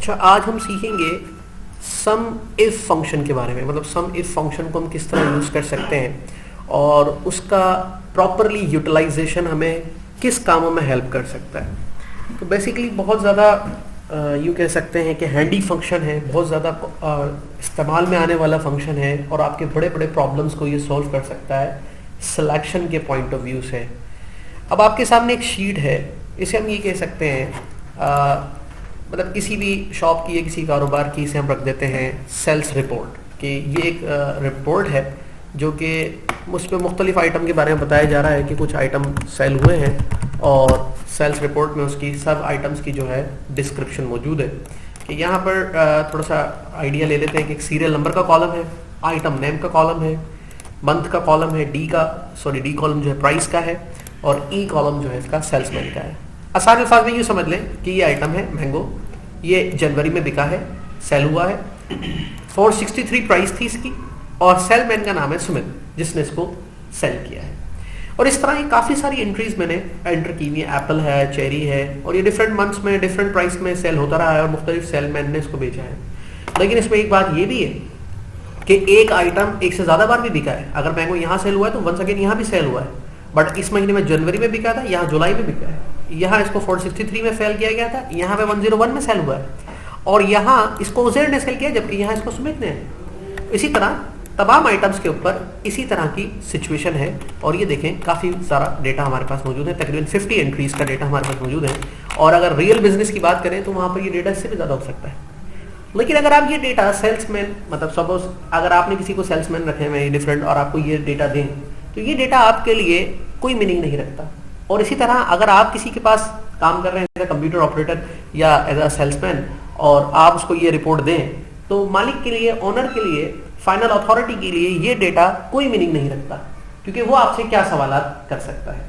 अच्छा, आज हम सीखेंगे सम इफ फंक्शन के बारे में। मतलब सम इफ फंक्शन को हम किस तरह यूज़ कर सकते हैं और उसका प्रॉपरली यूटिलाइजेशन हमें किस कामों में हेल्प कर सकता है। तो बेसिकली बहुत ज़्यादा यूँ कह सकते हैं कि हैंडी फंक्शन है, बहुत ज़्यादा इस्तेमाल में आने वाला फंक्शन है और आपके बड़े बड़े प्रॉब्लम्स को ये सॉल्व कर सकता है सिलेक्शन के पॉइंट ऑफ व्यू से। अब आपके सामने एक शीट है, इसे हम ये कह सकते हैं मतलब किसी भी शॉप की या किसी कारोबार की इसे हम रख देते हैं सेल्स रिपोर्ट कि ये एक रिपोर्ट है जो कि उस पर मुख्तलिफ आइटम के बारे में बताया जा रहा है कि कुछ आइटम सेल हुए हैं और सेल्स रिपोर्ट में उसकी सब आइटम्स की जो है डिस्क्रिप्शन मौजूद है। कि यहाँ पर थोड़ा सा आइडिया ले लेते हैं कि एक सीरियल नंबर का कॉलम है, आइटम नेम का कॉलम है, मंथ का कॉलम है, डी कॉलम जो है प्राइस का है और ई कॉलम जो है इसका सेल्समैन का है। आसान अल्फाज में यूँ समझ लें कि ये आइटम है मैंगो, ये जनवरी में बिका है, सेल हुआ है, 463 प्राइस थी इसकी और सेलमैन का नाम है सुमित जिसने इसको सेल किया है। और इस तरह की काफ़ी सारी एंट्रीज मैंने एंटर की हुई है, एप्पल है, चेरी है और ये डिफरेंट मंथ्स में डिफरेंट प्राइस में सेल होता रहा है और मुख्तलिफ सेलमैन ने इसको बेचा है। लेकिन इसमें एक बात ये भी है कि एक आइटम एक से ज़्यादा बार भी बिका है। अगर मैंगो यहाँ सेल हुआ है तो वंस अगेन यहाँ भी सेल हुआ है, बट इस महीने में जनवरी में बिका था, यहाँ जुलाई में बिका है, यहाँ इसको 463 में सेल किया गया था, यहाँ पे 101 में सेल हुआ है और यहाँ इसको उज़ैर ने सेल किया जबकि यहाँ इसको सुमित ने। इसी तरह तमाम आइटम्स के ऊपर इसी तरह की सिचुएशन है और ये देखें काफ़ी सारा डेटा हमारे पास मौजूद है, तकरीबन 50 एंट्रीज का डेटा हमारे पास मौजूद है। और अगर रियल बिजनेस की बात करें तो वहाँ पर ये डेटा इससे भी ज़्यादा हो सकता है। लेकिन अगर आप ये डेटा सेल्समैन, मतलब सपोज अगर आपने किसी को सेल्समैन रखे हुए डिफरेंट और आपको ये डेटा दें तो ये डेटा आपके लिए कोई मीनिंग नहीं रखता। और इसी तरह अगर आप किसी के पास काम कर रहे हैं एज अ कंप्यूटर ऑपरेटर या एज अ सेल्समैन और आप उसको ये रिपोर्ट दें तो मालिक के लिए, ओनर के लिए, फाइनल अथॉरिटी के लिए ये डेटा कोई मीनिंग नहीं रखता क्योंकि वो आपसे क्या सवालात कर सकता है।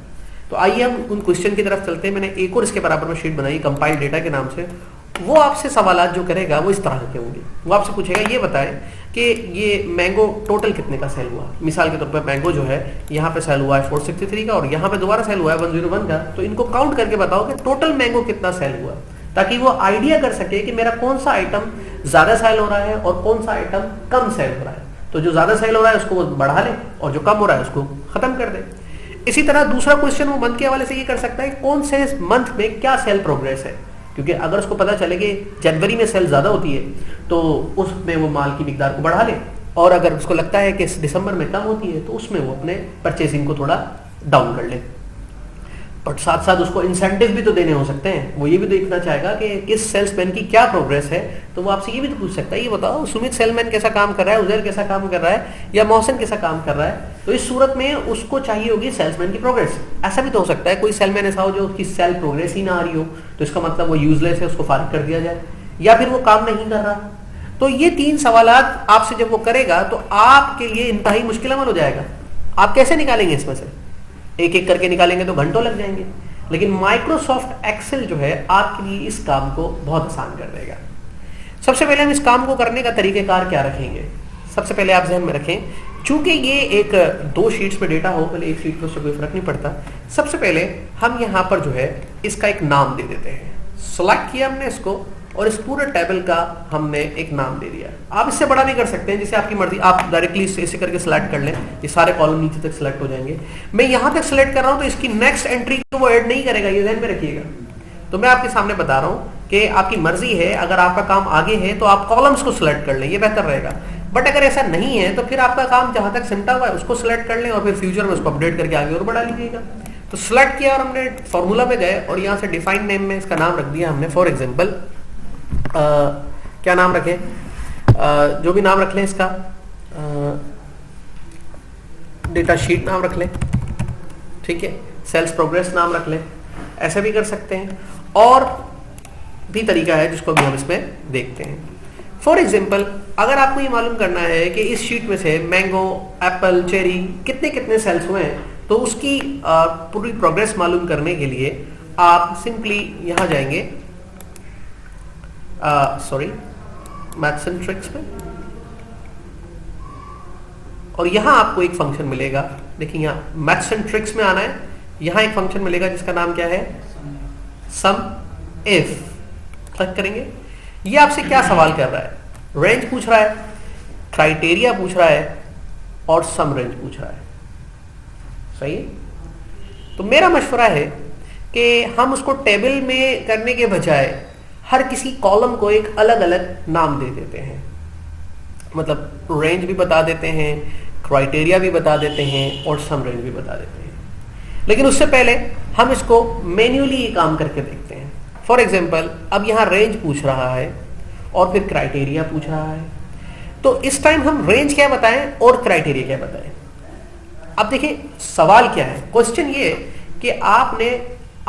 तो आइए हम उन क्वेश्चन की तरफ चलते हैं। मैंने एक और इसके बराबर में शीट बनाई कंपाइल डेटा के नाम से। वो आपसे सवालात जो करेगा वो इस तरह के होंगे। वो आपसे पूछेगा ये बताएं कि ये मैंगो टोटल कितने का सेल हुआ। मिसाल के तौर पर मैंगो जो है यहाँ पे सेल हुआ है 463 का और यहाँ पे दोबारा सेल हुआ है 101 का, तो इनको काउंट करके बताओ कि टोटल मैंगो कितना सेल हुआ, ताकि वो आइडिया कर सके कि मेरा कौन सा आइटम ज्यादा सेल हो रहा है और कौन सा आइटम कम सेल हो रहा है। तो जो ज्यादा सेल हो रहा है उसको वो बढ़ा ले और जो कम हो रहा है उसको खत्म कर दे। इसी तरह दूसरा क्वेश्चन वो मंथ के हवाले से ये कर सकता है कौन से मंथ में क्या सेल प्रोग्रेस है, क्योंकि अगर उसको पता चले कि जनवरी में सेल ज्यादा होती है तो उसमें वो माल की मिकदार को बढ़ा ले और अगर उसको लगता है कि दिसंबर में कम होती है तो उसमें वो अपने परचेसिंग को थोड़ा डाउन कर ले। बट साथ साथ उसको इंसेंटिव भी तो देने हो सकते हैं। वो ये भी देखना चाहेगा कि किस सेल्समैन की क्या प्रोग्रेस है, तो वो आपसे ये भी तो पूछ सकता है ये बताओ सुमित सेलमैन कैसा काम कर रहा है, उज़ैर कैसा काम कर रहा है या मोहसिन कैसा काम कर रहा है। तो इस सूरत में उसको चाहिए होगी सेल्समैन की प्रोग्रेस। ऐसा भी तो हो सकता है कोई सेलमैन ऐसा हो जो उसकी सेल प्रोग्रेस ही ना आ रही हो, तो इसका मतलब वो यूजलेस है, उसको फारिग कर दिया जाए, या फिर वो काम नहीं कर रहा। तो ये तीन सवालात आपसे जब वो करेगा तो आपके लिए इंतहाई मुश्किल अमल हो जाएगा। आप कैसे निकालेंगे इसमें से? एक एक करके निकालेंगे तो घंटों लग जाएंगे। लेकिन माइक्रोसॉफ्ट एक्सेल जो है आपके लिए इस काम को बहुत आसान कर देगा। सबसे पहले हम इस काम को करने का तरीकेकार क्या रखेंगे? सबसे पहले आप ध्यान में रखें, चूंकि ये एक दो शीट्स में डेटा हो, पहले एक शीट पे उससे कोई फर्क नहीं पड़ता। सबसे पहले हम यहाँ पर जो है इसका एक नाम दे देते हैं। सेलेक्ट किया हमने इसको और इस पूरे टेबल का हमने एक नाम दे दिया। आप इससे बड़ा नहीं कर सकते हैं, जिसे आपकी मर्जी, आप डायरेक्टली इसे करके सिलेक्ट कर लें, ये सारे कॉलम नीचे तक सिलेक्ट हो जाएंगे। मैं यहाँ तक सिलेक्ट कर रहा हूँ तो इसकी नेक्स्ट एंट्री को वो ऐड नहीं करेगा, ये ध्यान में रखिएगा। तो मैं आपके सामने बता रहा हूँ कि आपकी मर्जी है, अगर आपका काम आगे है तो आप कॉलम्स को सिलेक्ट कर लें, ये बेहतर रहेगा। बट अगर ऐसा नहीं है तो फिर आपका काम जहां तक सिमटा हुआ है उसको सिलेक्ट कर लें और फिर फ्यूचर में उसको अपडेट करके आगे और बढ़ा लीजिएगा। तो सिलेक्ट किया और हमने फॉर्मूला में गए और यहाँ से डिफाइन नेम में इसका नाम रख दिया हमने। फॉर एग्जाम्पल क्या नाम रखें? जो भी नाम रख लें इसका, डेटा शीट नाम रख लें, ठीक है, सेल्स प्रोग्रेस नाम रख लें, ऐसे भी कर सकते हैं। और भी तरीका है जिसको भी हम इसमें देखते हैं। फॉर एग्जाम्पल अगर आपको ये मालूम करना है कि इस शीट में से मैंगो, एप्पल, चेरी कितने कितने सेल्स हुए हैं, तो उसकी पूरी प्रोग्रेस मालूम करने के लिए आप सिंपली यहाँ जाएंगे, मैथ्स एंड ट्रिक्स में, और यहां आपको एक फंक्शन मिलेगा। देखिए यहाँ मैथ्स एंड ट्रिक्स में आना है, यहां एक फंक्शन मिलेगा जिसका नाम क्या है? सम इफ। क्लिक करेंगे, ये आपसे क्या सवाल कर रहा है? रेंज पूछ रहा है, क्राइटेरिया पूछ रहा है और सम रेंज पूछ रहा है। सही है? तो मेरा मशवरा है कि हम उसको टेबल में करने के बजाय हर किसी कॉलम को एक अलग अलग नाम दे देते हैं। मतलब रेंज भी बता देते हैं, क्राइटेरिया भी बता देते हैं और सम रेंज भी बता देते हैं। लेकिन उससे पहले हम इसको मैन्युअली ये काम करके देखते हैं। फॉर एग्जाम्पल, अब यहाँ रेंज पूछ रहा है और फिर क्राइटेरिया पूछ रहा है, तो इस टाइम हम रेंज क्या बताएं और क्राइटेरिया क्या बताएं। अब देखिए सवाल क्या है, क्वेश्चन ये है कि आपने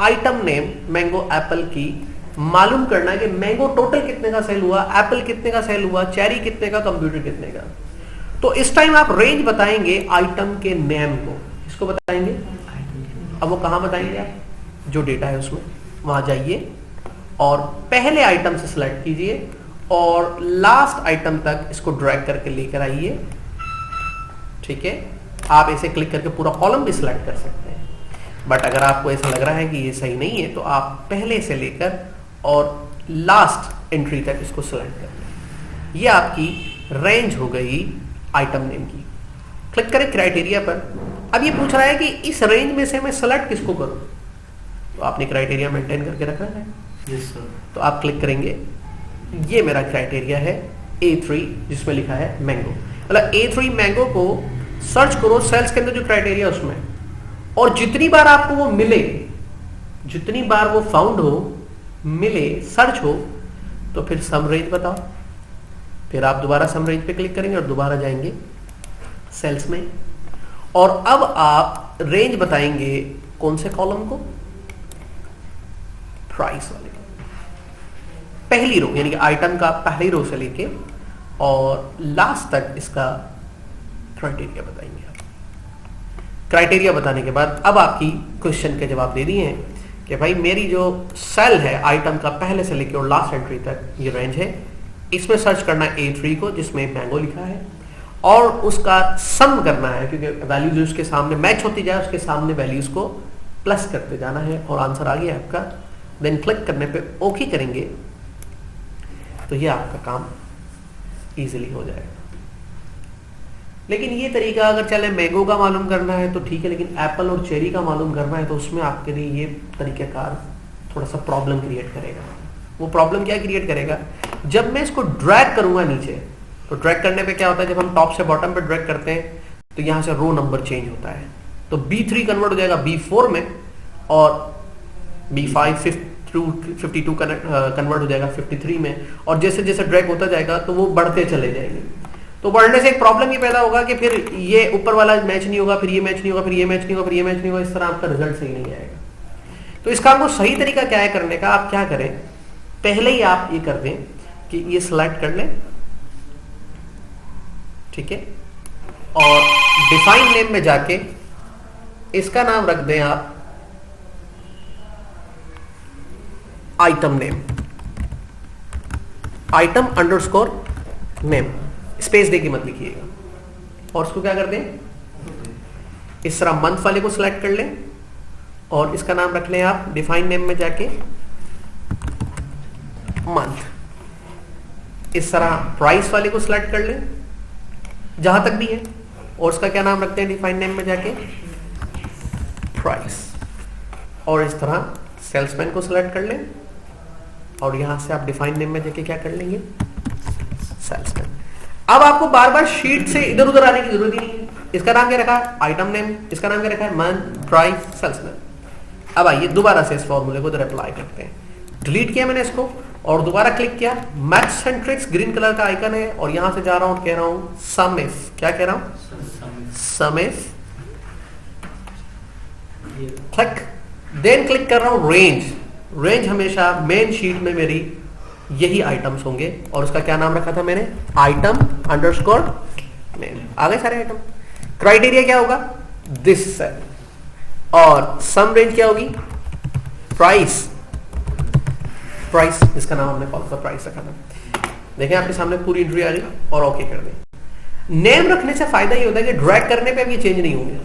आइटम नेम मैंगो एप्पल की मालूम करना है कि मैंगो टोटल कितने का सेल हुआ, एप्पल कितने का सेल हुआ, चेरी कितने का, कंप्यूटर कितने का। तो इस टाइम आप रेंज बताएंगे आइटम के नेम को, इसको बताएंगे। अब वो कहां बताएंगे? आप जो डेटा है उसमें वहां जाइए और पहले आइटम से सिलेक्ट कीजिए और लास्ट आइटम तक इसको ड्रैग करके लेकर आइए। ठीक है, आप ऐसे क्लिक करके पूरा कॉलम भी सिलेक्ट कर सकते हैं। बट अगर आपको ऐसा लग रहा है कि ये सही नहीं है तो आप पहले से लेकर और लास्ट एंट्री तक इसको सिलेक्ट कर लें। ये आपकी रेंज हो गई आइटम नेम की। क्लिक करें क्राइटेरिया पर। अब ये पूछ रहा है कि इस रेंज में से मैं सेलेक्ट किसको करूं। तो आपने क्राइटेरिया मेंटेन करके रखा है। Yes sir. तो आप क्लिक करेंगे, ये मेरा क्राइटेरिया है A3 जिसमें लिखा है मैंगो। मतलब A3 मैंगो को सर्च करो सेल्स के अंदर जो क्राइटेरिया उसमें, और जितनी बार आपको वो मिले, जितनी बार वो फाउंड हो, मिले, सर्च हो, तो फिर सम रेंज बताओ। फिर आप दोबारा सम रेंज पे क्लिक करेंगे और दोबारा जाएंगे सेल्स में, और अब आप रेंज बताएंगे कौन से कॉलम को? प्राइस वाले को, पहली रो, यानी कि आइटम का पहली रो से लेके और लास्ट तक इसका क्राइटेरिया बताएंगे आप। क्राइटेरिया बताने के बाद अब आपकी क्वेश्चन के जवाब दे दिए हैं कि भाई मेरी जो सेल है आइटम का पहले से लेके और लास्ट एंट्री तक ये रेंज है। इसमें सर्च करना है A3 को जिसमें मैंगो लिखा है, और उसका सम करना है क्योंकि वैल्यूज उसके सामने मैच होती जाए, उसके सामने वैल्यूज को प्लस करते जाना है और आंसर आ गया आपका। देन क्लिक करने पे ओके करेंगे तो ये आपका काम इजीली हो जाएगा। लेकिन ये तरीका अगर चले मैंगो का मालूम करना है तो ठीक है, लेकिन एप्पल और चेरी का मालूम करना है तो उसमें आपके लिए ये तरीकाकार थोड़ा सा प्रॉब्लम क्रिएट करेगा। वो प्रॉब्लम क्या क्रिएट करेगा? जब मैं इसको ड्रैग करूंगा नीचे, तो ड्रैग करने पे क्या होता है, जब हम टॉप से बॉटम पे ड्रैग करते हैं तो यहां से रो नंबर चेंज होता है। तो B3 कन्वर्ट हो जाएगा B4 में और B5 52 कन्वर्ट हो जाएगा 53 में, और जैसे जैसे ड्रैग होता जाएगा तो वो बढ़ते चले जाएंगे। तो बढ़ने से एक प्रॉब्लम ये पैदा होगा कि फिर ये ऊपर वाला मैच नहीं होगा, फिर ये मैच नहीं होगा, फिर ये मैच नहीं होगा, फिर ये मैच नहीं होगा, इस तरह आपका रिजल्ट सही नहीं आएगा। तो इसका आपको सही तरीका क्या है करने का? आप क्या करें, पहले ही आप ये कर दें कि ये सिलेक्ट कर लें, ठीक है, और डिफाइन नेम में जाके इसका नाम रख दें आप item name, item underscore name, space देके मत लिखिएगा। और इसको क्या कर दें, इस तरह मंथ वाले को सिलेक्ट कर लें और इसका नाम रख लें आप डिफाइन नेम में जाके मंथ। इस तरह प्राइस वाले को सिलेक्ट कर लें जहां तक भी है, और इसका क्या नाम रखते हैं डिफाइन नेम में जाके प्राइस। और इस तरह सेल्समैन को सिलेक्ट कर लें और यहां से आप डिफाइन नेम में जाके क्या कर लेंगे, सेल्समैन। अब आपको बार बार शीट से इधर उधर आने की जरूरत ही नहीं है। इसका नाम क्या रखा है, आइटम नेम, इसका नाम क्या रखा है, मंथ, प्राइस, सेल्समैन। अब आइए दोबारा से इस फॉर्मूले को इधर अप्लाई करते हैं। डिलीट किया मैंने इसको और दोबारा क्लिक किया, मैच सेंट्रिक्स ग्रीन कलर का आइकन है, और यहां से जा रहा हूं, कह रहा हूं सम इफ, क्या कह रहा हूं, सम इफ, क्लिक, देन क्लिक कर रहा हूं रेंज। रेंज हमेशा मेन शीट में मेरी यही आइटम्स होंगे, और उसका क्या नाम रखा था मैंने, आइटम अंडरस्कोर नेम। आ गए सारे आइटम। क्राइटेरिया क्या होगा, दिस सेल, और सम रेंज क्या होगी, प्राइस, प्राइस जिसका नाम हमने कॉल का प्राइस रखा था। देखें आपके सामने पूरी एंट्री आ रही, और ओके कर दें। नेम रखने से फायदा ये होता है कि ड्रैग करने पे भी चेंज नहीं होंगे,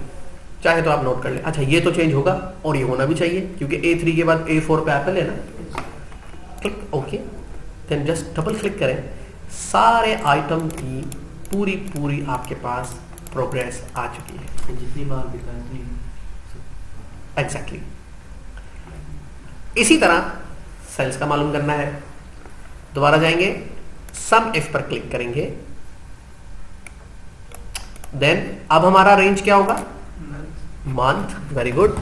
चाहे तो आप नोट कर लें, अच्छा ये तो चेंज होगा और ये होना भी चाहिए क्योंकि A3 के बाद A4 पे एप्पल है ना। Click okay, then just double click करें, सारे आइटम की पूरी आपके पास प्रोग्रेस आ चुकी है। जितनी बार दिखाएं एग्जैक्टली। इसी तरह सेल्स का मालूम करना है, दोबारा जाएंगे, सम इफ पर क्लिक करेंगे, देन अब हमारा रेंज क्या होगा, मंथ, वेरी गुड,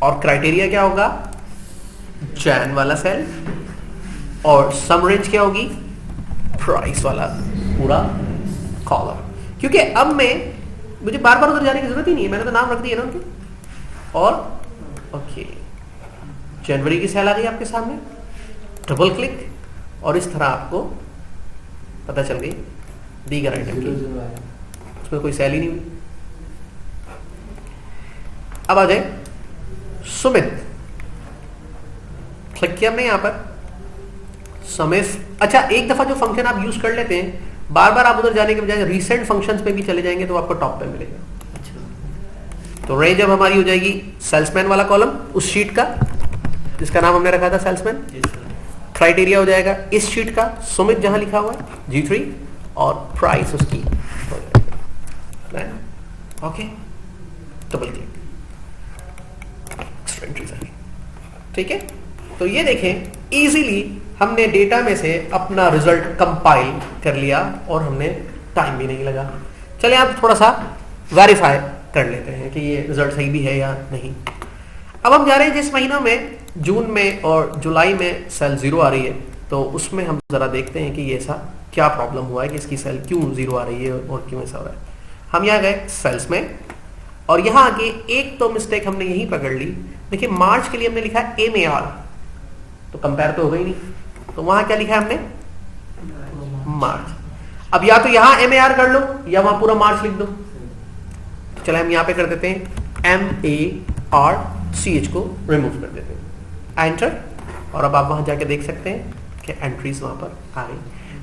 और क्राइटेरिया क्या होगा, जैन वाला सेल, और सम रेंज क्या होगी, प्राइस वाला पूरा कॉलम। क्योंकि अब मुझे बार बार उधर जाने की जरूरत ही नहीं है, मैंने तो नाम रख दिया ना उनके। और ओके, जनवरी की सेल आ गई आपके सामने, डबल क्लिक, और इस तरह आपको पता चल गई दीगर आइटम की, उसमें कोई सेल ही नहीं हुई। अब आ जाए सुमित, क्लिक किया हमने यहां पर समिफ। अच्छा, एक दफा जो फंक्शन आप यूज कर लेते हैं, बार बार आप उधर जाने के बजाय रिसेंट फंक्शंस पे भी चले जाएंगे तो आपको टॉप पे मिलेगा। तो रेंज अब हमारी हो जाएगी सेल्समैन वाला कॉलम, उस शीट का जिसका नाम हमने रखा था सेल्समैन। क्राइटेरिया हो जाएगा इस शीट का सुमित जहां लिखा हुआ है G3, और प्राइस उसकी okay, double click, extra entries आ गई। ठीक है, तो ये देखें इजीली हमने डेटा में से अपना रिजल्ट कंपाइल कर लिया और हमने टाइम भी नहीं लगा। चलिए आप थोड़ा सा वेरीफाई कर लेते हैं कि ये रिजल्ट सही भी है या नहीं। अब हम जा रहे हैं जिस महीनों में, जून में और जुलाई में सेल 0 आ रही है, तो उसमें हम जरा देखते हैं कि ये ऐसा क्या प्रॉब्लम हुआ है कि इसकी सेल क्यों 0 आ रही है और क्यों ऐसा हो रहा है। हम यहाँ गए सेल्स में, और यहाँ आके एक तो मिस्टेक हमने यही पकड़ ली। देखिए मार्च के लिए हमने लिखा है MAR, तो कंपेयर तो हो गई नहीं, तो वहां क्या लिखा है हमने, मार्च। अब या तो यहां MAR कर लो या वहां पूरा मार्च लिख दो। तो चले हम यहां पे कर देते हैं MARCH को रिमूव कर देते हैं, एंटर, और अब आप वहां जाके देख सकते हैं कि एंट्रीज वहां पर आ गई।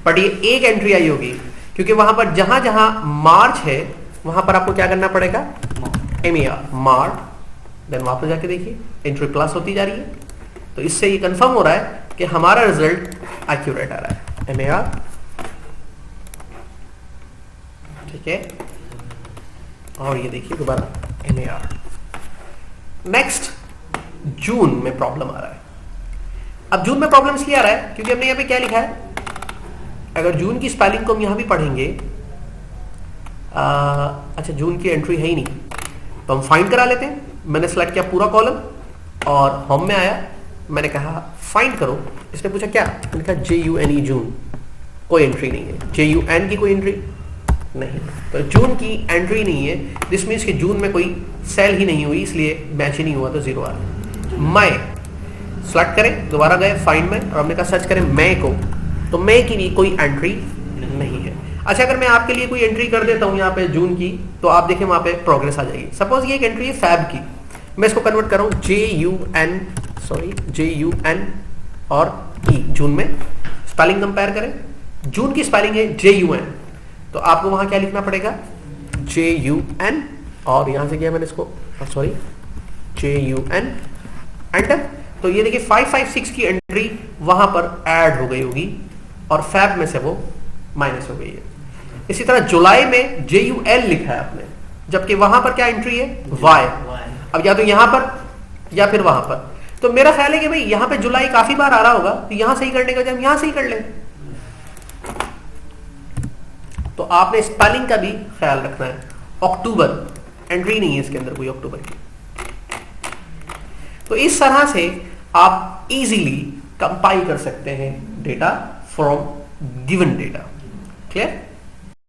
बट ये एक एंट्री आई होगी क्योंकि वहां पर जहां जहां मार्च है वहां पर आपको क्या करना पड़ेगा, MAR मार्च, देन वापस जाके देखिए एंट्री प्लस होती जा रही है। तो इससे ये कंफर्म हो रहा है कि हमारा रिजल्ट एक्यूरेट आ रहा है, MAR। ठीक है, और ये देखिए दोबारा MAR। नेक्स्ट, जून में प्रॉब्लम आ रहा है। अब जून में प्रॉब्लम इसलिए आ रहा है क्योंकि हमने यहाँ पे क्या लिखा है, अगर जून की स्पेलिंग को हम यहां भी पढ़ेंगे, अच्छा जून की एंट्री है ही नहीं, तो हम फाइंड करा लेते हैं। मैंने सेलेक्ट किया पूरा कॉलम और होम में आया, मैंने कहा फाइंड करो, इसने पूछा क्या, मैंने कहा JUNE जून, कोई एंट्री नहीं है। JUN की कोई एंट्री नहीं, तो जून की एंट्री नहीं है, दिस मीन्स कि जून में कोई सेल ही नहीं हुई, इसलिए मैच ही नहीं हुआ, तो 0 आ रहा। मई सेलेक्ट करें, दोबारा गए फाइंड में और हमने कहा सर्च करें मई को, तो मई की भी कोई एंट्री नहीं है। अच्छा, अगर मैं आपके लिए कोई एंट्री कर देता हूं यहाँ पे जून की, तो आप देखें वहां पे प्रोग्रेस आ जाएगी। सपोज ये एक एंट्री है फैब की, मैं इसको कन्वर्ट कर रहा हूं JUN और E, जून में स्पेलिंग कंपेयर करें, जून की स्पेलिंग है JUN, तो आपको वहां क्या लिखना पड़ेगा, JUN, और यहां से किया मैंने इसको, सॉरी JUN, एंटर। तो ये देखिए 556 की एंट्री वहां पर ऐड हो गई होगी और फैब में से वो माइनस हो गई है। इसी तरह जुलाई में JUL लिखा है आपने, जबकि वहां पर क्या एंट्री है, Y। अब या तो यहां पर या फिर वहां पर, तो मेरा ख्याल है कि भाई यहां पे जुलाई काफी बार आ रहा होगा, तो यहां सही करने का जब यहां सही कर लें। तो आपने स्पेलिंग का भी ख्याल रखना है। अक्टूबर एंट्री नहीं है इसके अंदर कोई अक्टूबर की। तो इस तरह से आप इजीली कंपाइल कर सकते हैं data from given data. Clear?